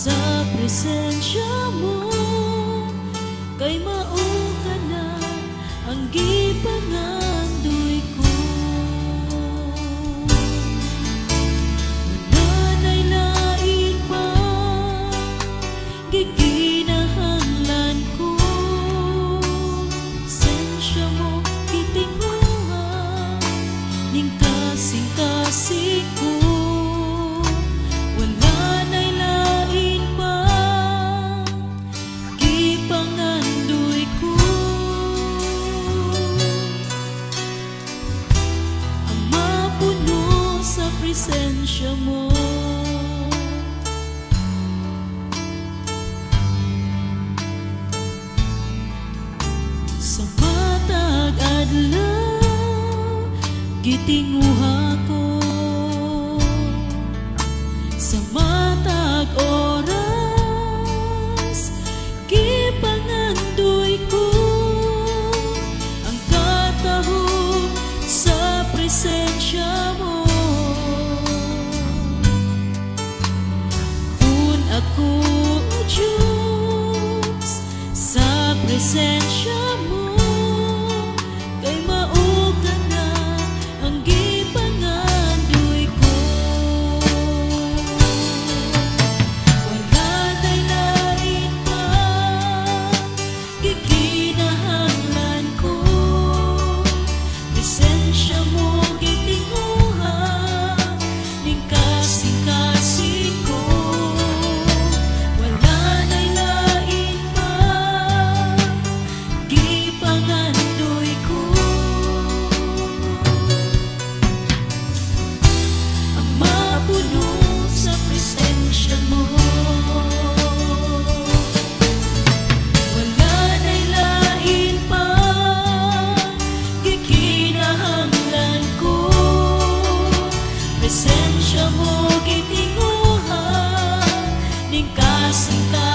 sa presensya mo, kay mao ka na ang gipangandoy ko. Nanay lain pa giginahanglan ko, presensya mo gitinguha ning kasing-kasing ko. Presensya mo, sa matag adlaw gitinguha ko, sa matag oras gipangandoy ko ang katahog sa presensya mo. Ako, Diyos, sa presensya mo, kay mao ka na ang gipangandoy ko. Wala na'y lain pa gikinahanglan ko, presensya mo gitinguha ning kasing-kasing ko. Presensya mo gitinguha ning kasing-kasing